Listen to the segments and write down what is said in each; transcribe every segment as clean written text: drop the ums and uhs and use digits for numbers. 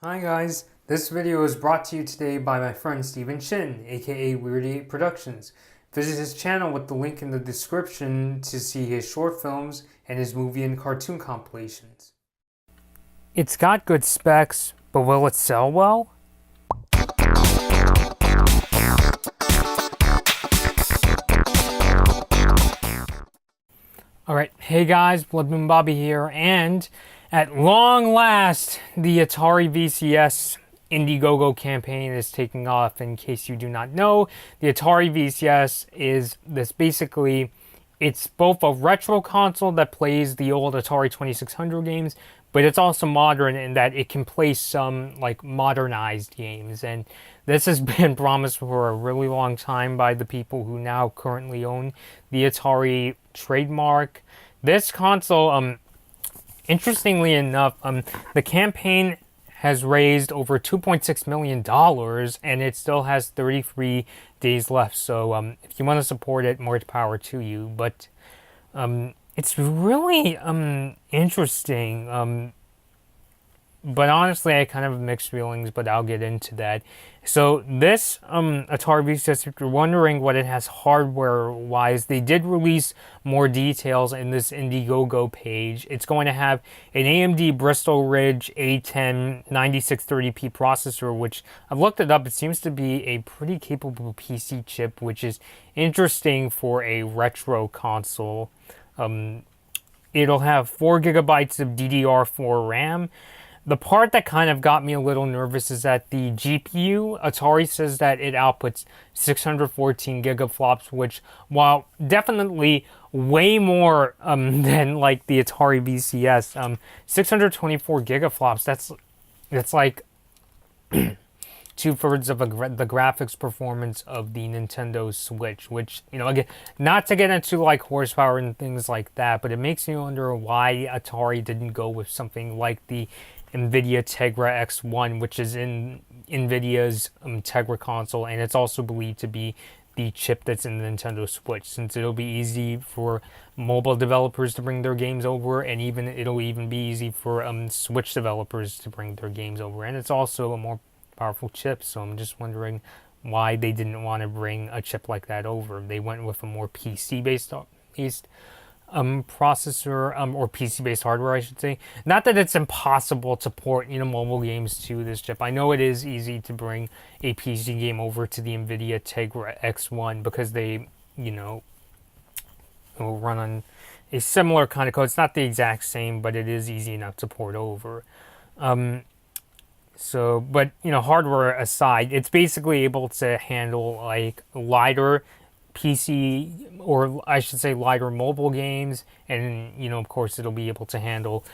Hi guys, this video is brought to you today by my friend Shin, aka Weird8 Productions. Visit his channel with the link in the description to see his short films and his movie and cartoon compilations. It's got good specs, but will it sell well? Alright, hey guys, Blood Moon Bobby here, and at long last, the Atari VCS Indiegogo campaign is taking off. In case you do not know, the Atari VCS is it's both a retro console that plays the old Atari 2600 games, but it's also modern in that it can play some like modernized games. And this has been promised for a really long time by the people who now currently own the Atari trademark. This console, interestingly enough, the campaign has raised over $2.6 million, and it still has 33 days left. So if you want to support it, more power to you. But it's really interesting. But honestly, I kind of have mixed feelings, but I'll get into that. So this Atari VCS, if you're wondering what it has hardware-wise, they did release more details in this Indiegogo page. It's going to have an AMD Bristol Ridge A10 9630p processor, which I've looked it up. It seems to be a pretty capable PC chip, which is interesting for a retro console. It'll have 4 gigabytes of DDR4 RAM. The part that kind of got me a little nervous is that the GPU, Atari says that it outputs 614 gigaflops, which, while definitely way more than like the Atari VCS, 624 gigaflops, that's like two-thirds of the graphics performance of the Nintendo Switch, which, you know, again, not to get into like horsepower and things like that, but it makes me wonder why Atari didn't go with something like the NVIDIA Tegra X1, which is in NVIDIA's Tegra console, and it's also believed to be the chip that's in the Nintendo Switch, since it'll be easy for mobile developers to bring their games over, and it'll even be easy for Switch developers to bring their games over, and it's also a more powerful chip. So I'm just wondering why they didn't want to bring a chip like that over. They went with a more PC based processor, or PC-based hardware, I should say. Not that it's impossible to port, mobile games to this chip. I know it is easy to bring a PC game over to the NVIDIA Tegra X1 because they, will run on a similar kind of code. It's not the exact same, but it is easy enough to port over. But hardware aside, it's basically able to handle like lighter PC, or I should say lighter mobile games, and of course it'll be able to handle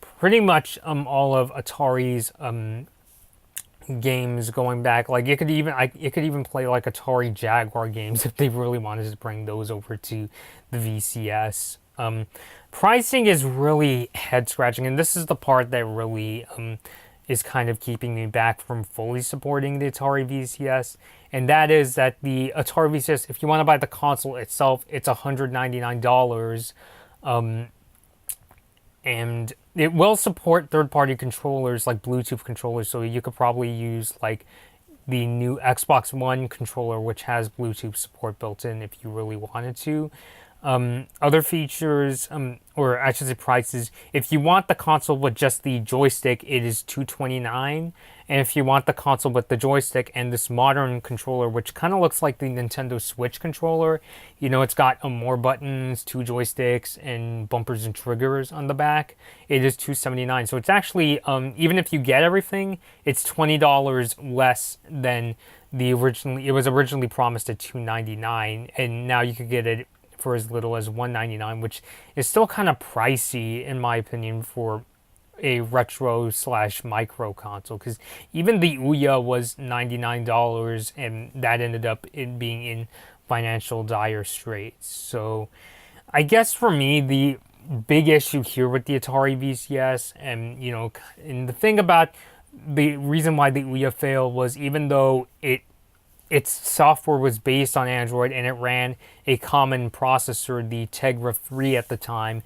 pretty much all of Atari's games going back. Like it could even play like Atari Jaguar games if they really wanted to bring those over to the VCS. Pricing is really head scratching, and this is the part that really is kind of keeping me back from fully supporting the Atari VCS, and that is that the Atari VCS, if you want to buy the console itself, it's $199, and it will support third-party controllers like Bluetooth controllers, so you could probably use like the new Xbox One controller, which has Bluetooth support built in if you really wanted to. Other features, or I should say prices, if you want the console with just the joystick, it is $229, and if you want the console with the joystick and this modern controller, which kind of looks like the Nintendo Switch controller, it's got more buttons, 2 joysticks, and bumpers and triggers on the back, it is $279. So it's actually, even if you get everything, it's $20 less than it was originally promised at $299, and now you could get it for as little as $199, which is still kind of pricey in my opinion for a retro / micro console, because even the Ouya was $99, and that ended up being in financial dire straits. So I guess for me, the big issue here with the Atari VCS, and the thing about the reason why the Ouya failed was, even though its software was based on Android and it ran a common processor, the Tegra 3 at the time,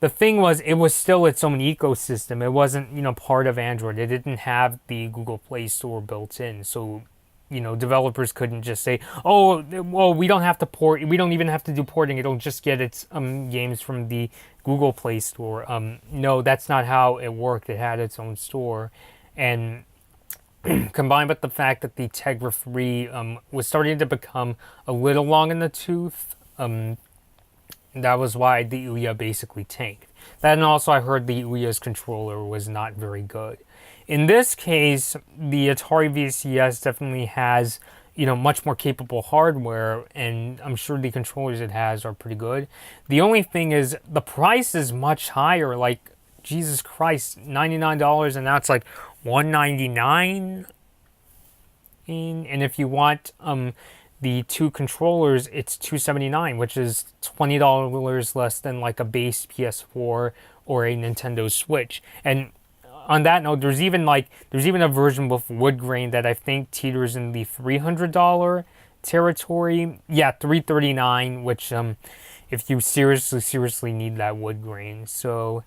the thing was, it was still its own ecosystem. It wasn't, part of Android. It didn't have the Google Play Store built in. So, developers couldn't just say, oh, well, we don't have to port. We don't even have to do porting. It'll just get its games from the Google Play Store. No, that's not how it worked. It had its own store. And combined with the fact that the Tegra 3 was starting to become a little long in the tooth, that was why the Ouya basically tanked. That, and also I heard the Ouya's controller was not very good. In this case, the Atari VCS definitely has, much more capable hardware, and I'm sure the controllers it has are pretty good. The only thing is, the price is much higher. Like, Jesus Christ, $99, and now it's like $199. And if you want the two controllers, it's $279, which is $20 less than like a base PS4 or a Nintendo Switch. And on that note, there's even a version with wood grain that I think teeters in the $300 territory. Yeah, $339, which if you seriously need that wood grain. So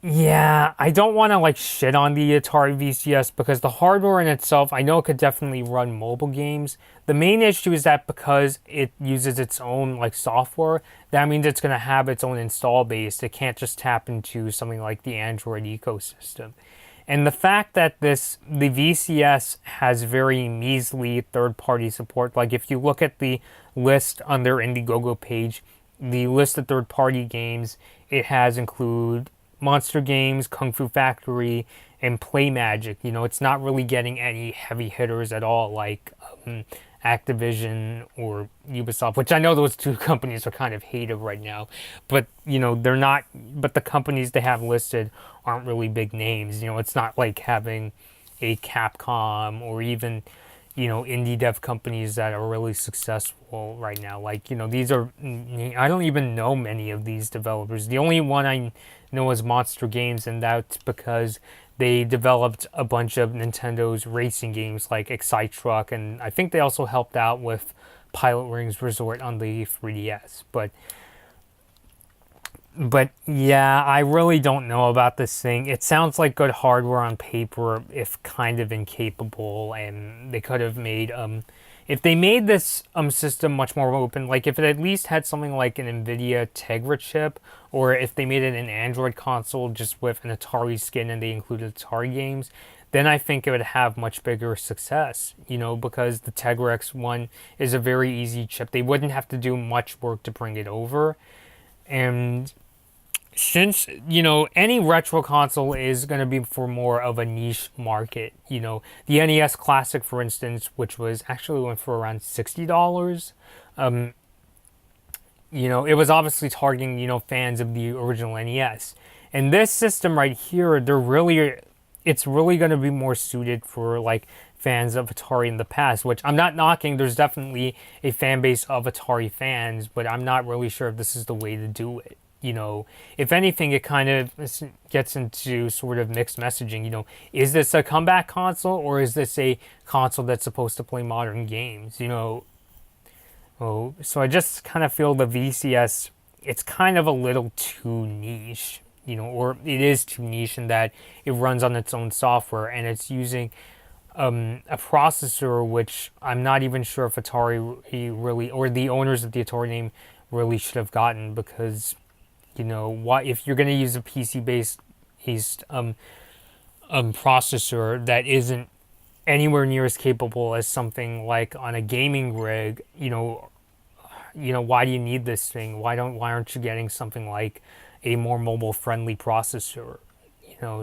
yeah, I don't want to shit on the Atari VCS because the hardware in itself, I know it could definitely run mobile games. The main issue is that because it uses its own software, that means it's going to have its own install base. It can't just tap into something like the Android ecosystem. And the fact that the VCS has very measly third-party support, like if you look at the list on their Indiegogo page, the list of third-party games, it has include Monster Games, Kung Fu Factory, and Play Magic. It's not really getting any heavy hitters at all, like Activision or Ubisoft, which I know those two companies are kind of hated right now. But, they're not, but the companies they have listed aren't really big names. It's not like having a Capcom or even, indie dev companies that are really successful right now. These are, I don't even know many of these developers. The only one I know is Monster Games, and that's because they developed a bunch of Nintendo's racing games like Excite Truck, and I think they also helped out with Pilot Wings Resort on the 3DS. But yeah, I really don't know about this thing. It sounds like good hardware on paper, if kind of incapable, and they could have made if they made this system much more open, like if it at least had something like an NVIDIA Tegra chip, or if they made it an Android console just with an Atari skin and they included Atari games, then I think it would have much bigger success, because the Tegra X1 is a very easy chip. They wouldn't have to do much work to bring it over. And since, any retro console is going to be for more of a niche market, the NES Classic, for instance, which was actually went for around $60, it was obviously targeting, fans of the original NES. And this system right here, it's really going to be more suited for, fans of Atari in the past, which I'm not knocking. There's definitely a fan base of Atari fans, but I'm not really sure if this is the way to do it. If anything, it kind of gets into sort of mixed messaging. Is this a comeback console, or is this a console that's supposed to play modern games? So I just kind of feel the VCS, it's kind of a little too niche, or it is too niche in that it runs on its own software and it's using a processor which I'm not even sure if Atari really, or the owners of the Atari name really should have gotten, because why, if you're going to use a PC-based processor that isn't anywhere near as capable as something like on a gaming rig, why do you need this thing? Why aren't you getting something like a more mobile-friendly processor?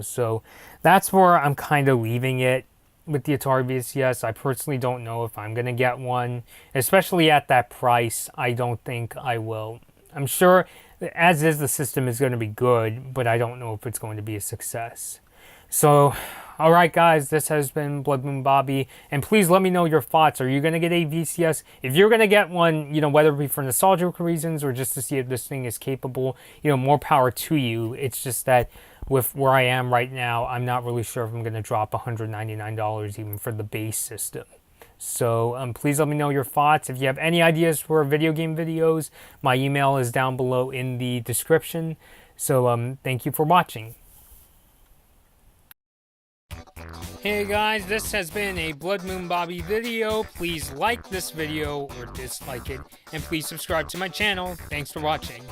So that's where I'm kind of leaving it with the Atari VCS. I personally don't know if I'm going to get one, especially at that price. I don't think I will. I'm sure, as is, the system is going to be good, but I don't know if it's going to be a success. So, alright guys, this has been Blood Moon Bobby, and please let me know your thoughts. Are you going to get a VCS? If you're going to get one, whether it be for nostalgic reasons or just to see if this thing is capable, more power to you. It's just that with where I am right now, I'm not really sure if I'm going to drop $199 even for the base system. So please let me know your thoughts. If you have any ideas for video game videos, my email is down below in the description. So thank you for watching. Hey guys, this has been a Blood Moon Bobby video. Please like this video or dislike it, and please subscribe to my channel. Thanks for watching.